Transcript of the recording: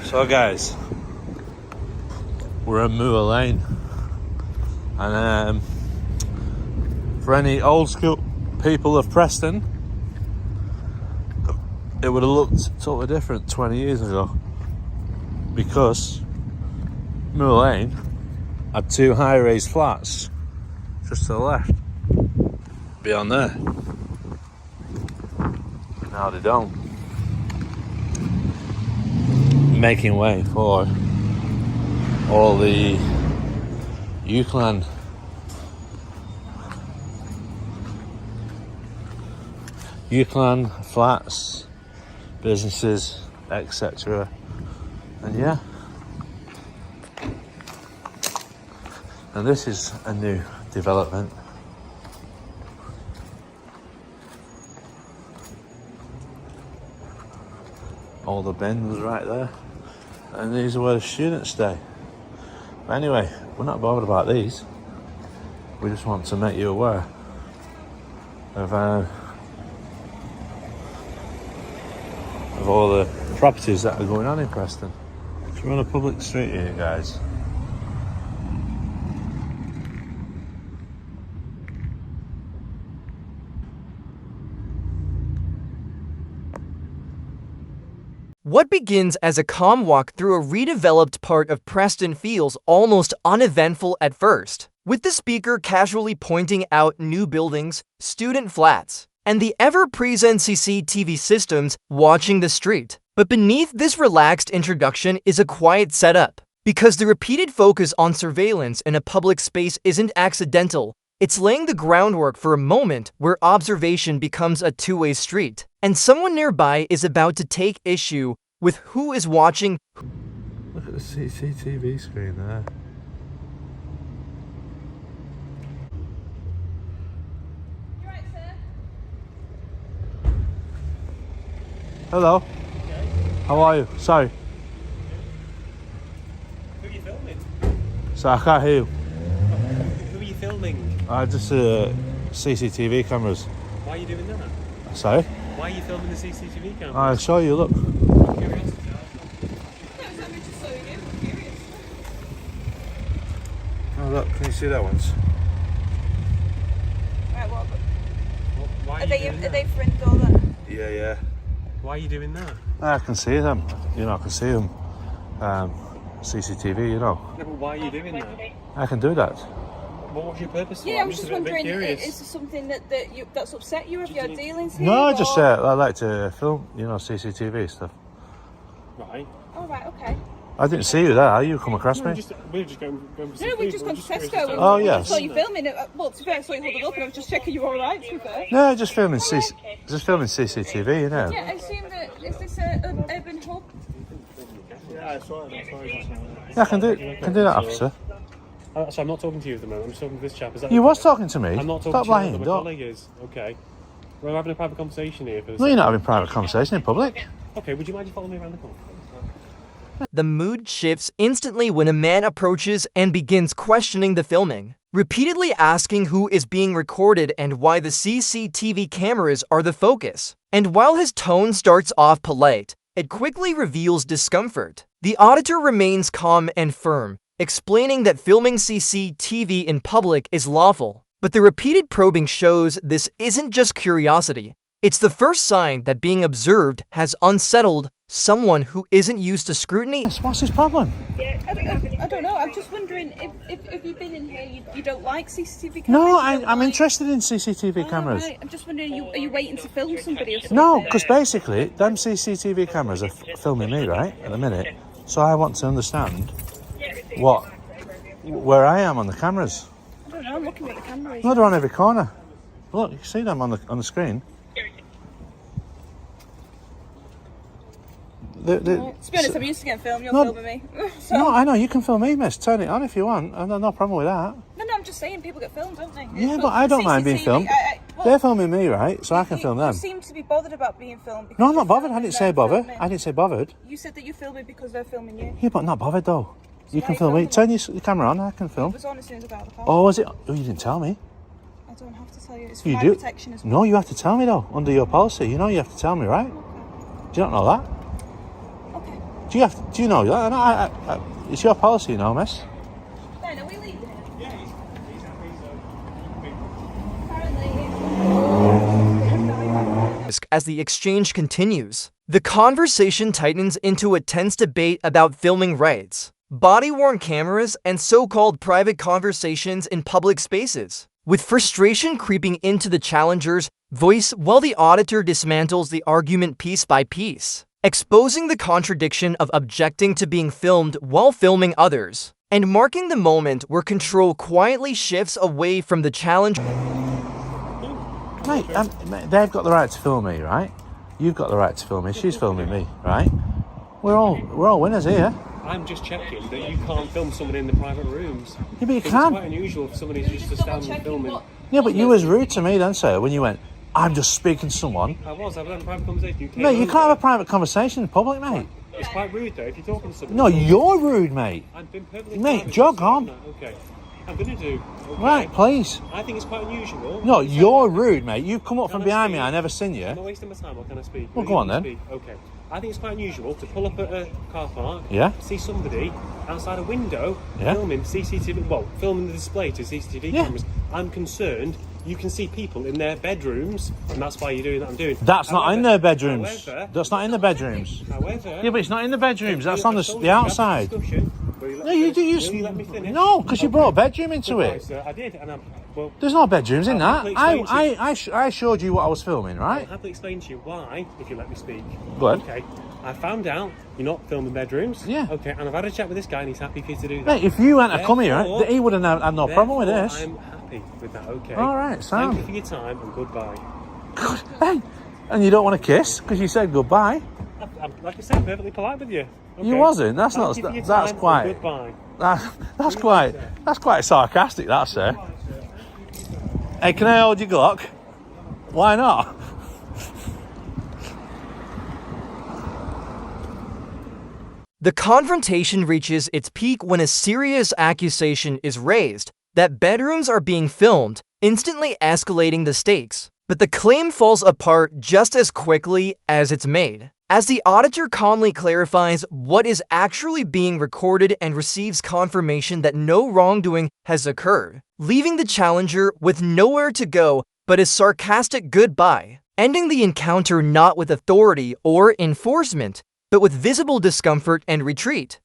So guys, we're at Moor Lane, and for any old school people of Preston, it would have looked totally different 20 years ago, because Moor Lane had two high-rise flats just to the left, beyond there. Now they don't. Making way for all the Euclan flats, businesses, etc. And yeah, and this is a new development. All the bins right there, and these are where the students stay. But anyway, we're not bothered about these. We just want to make you aware of all the properties that are going on in Preston. So we're on a public street here, guys. What begins as a calm walk through a redeveloped part of Preston feels almost uneventful at first, with the speaker casually pointing out new buildings, student flats, and the ever-present CCTV systems watching the street. But beneath this relaxed introduction is a quiet setup, because the repeated focus on surveillance in a public space isn't accidental. It's laying the groundwork for a moment where observation becomes a two-way street, and someone nearby is about to take issue with who is watching. Look at the CCTV screen there. You right, sir? Hello. Okay. How are you? Sorry. Who are you filming? So I can't hear you. Who are you filming? Just CCTV cameras. Why are you doing that? Sorry? Why are you filming the CCTV camera? I'll show you, look. Curiosity. Oh look, can you see that ones? Right, what? Why Are they for indoor then? Yeah. Why are you doing that? I can see them. I can see them. CCTV, No, but why are you doing that? I can do that. What's your purpose for Yeah, it? I was just a bit wondering, curious. is there something that's upset you? Have you had dealings here? No, I just or- I like to film, CCTV stuff. Right. Oh, right, okay. I didn't see you there. You come across We're me? just going for some No, we've food. just We're gone to curious Tesco. to- Oh, yes. I saw you filming it. Well, to be fair, I saw you holding up and I was just checking you were alright, to be fair. No, just filming CCTV, you know. Yeah, I assume that, is this an urban hub? Yeah, I saw it. Yeah, I can do that, officer. So I'm not talking to you at the moment. I'm just talking to this chap. Is that You okay? was talking to me. I'm not talking Stop to you. lying. My Don't. colleague is. Okay. We're having a private conversation here. No, you're not having private conversation in public. Okay, would you mind just following me around the corner? The mood shifts instantly when a man approaches and begins questioning the filming, repeatedly asking who is being recorded and why the CCTV cameras are the focus. And while his tone starts off polite, it quickly reveals discomfort. The auditor remains calm and firm, explaining that filming CCTV in public is lawful. But the repeated probing shows this isn't just curiosity. It's the first sign that being observed has unsettled someone who isn't used to scrutiny. What's his problem? Yeah, I don't know. I'm just wondering if you've been in here, you don't like CCTV cameras? No, You don't I'm like- interested in CCTV Oh, cameras. right. I'm just wondering, are you waiting to film somebody or something? No, because basically, them CCTV cameras are filming me, right, at the minute. So I want to understand where I am on the cameras. I don't know. I'm looking at the cameras. No, they're on every corner. Look, you can see them on the screen. To be honest, I'm used to getting filmed. You're No. filming me. So- No, I know, you can film me, miss. Turn it on if you want. I've no problem with that. No, I'm just saying people get filmed, don't they? Yeah, but I don't mind being CCTV, filmed. well, They're filming me, right? So I can film You them. seem to be bothered about being filmed. because No, I'm you're not bothered. I filming didn't them say bothered. filming. I didn't say bothered. You said that you film me because they're filming you. Yeah, but not bothered though. You why can you film me. filming Turn your camera on, I can It film. was on as soon as I got out of the car. Oh, was it? Oh, you didn't tell me. I don't have to tell you. It's for You my do? protection as well. No, you have to tell me though, under your policy. You know you have to tell me, right? Do you not know that? Okay. Do you know that? It's your policy, you know, miss. Ben, are we leaving it? Yeah, he's happy, so Apparently. As the exchange continues, the conversation tightens into a tense debate about filming rights, body-worn cameras, and so-called private conversations in public spaces, with frustration creeping into the challenger's voice while the auditor dismantles the argument piece by piece, exposing the contradiction of objecting to being filmed while filming others, and marking the moment where control quietly shifts away from the challenger. Mate, they've got the right to film me, right? You've got the right to film me. She's filming me, right? We're all winners here. I'm just checking that you can't film someone in the private rooms. Yeah, but you It's can. quite unusual for somebody just to stand and film it. Yeah, but you was rude to me then, sir, when you went, I'm just speaking to someone. I was having a private conversation. You came Mate, you over. can't have a private conversation in public, mate. It's quite rude though if you're talking to somebody. No, you're rude, mate. I've been perfectly Mate, private, jog so on. Okay. I'm going to do. Okay. Right, please. I think it's quite unusual. No, you're rude, mate. You've come up Can from I behind me. speak? I never seen Am I you. wasting my time or can I speak? Well, Will go you on let me then. speak? Okay. I think it's quite unusual to pull up at a car park, Yeah. see somebody outside a window Yeah. filming filming the display to CCTV Yeah. cameras. I'm concerned you can see people in their bedrooms, and that's why you're doing that. I'm doing. That's not in their bedrooms. However, That's not in the bedrooms. however, Yeah, but it's not in the bedrooms. That's I on told the you to have this outside. discussion. Will you let No, me you do. finish? Will you let me finish? No, because you brought a bedroom into Goodbye, it. sir. I did, and I'm well. There's no bedrooms in I'll that. happily explain to you. I showed you what I was filming, I'll right? happily explain to you why, if you let me speak. Go ahead. Okay. I found out you're not filming bedrooms. Yeah. Okay, and I've had a chat with this guy, and he's happy for you to do that. Mate, if you hadn't have come here, Therefore- he wouldn't have had no problem with Therefore, this. I'm happy with that. Okay. All right, sound. Thank you for your time, and goodbye. Good. Hey, and you don't want to kiss because you said goodbye. I'm, like I said, perfectly polite with you. Okay. You wasn't. That's Thank not. you for your That's time, quite. and goodbye. That's quite sarcastic. That, sir. Hey, can I hold your Glock? Why not? The confrontation reaches its peak when a serious accusation is raised that bedrooms are being filmed, instantly escalating the stakes. But the claim falls apart just as quickly as it's made, as the auditor calmly clarifies what is actually being recorded and receives confirmation that no wrongdoing has occurred, leaving the challenger with nowhere to go but a sarcastic goodbye, ending the encounter not with authority or enforcement, but with visible discomfort and retreat.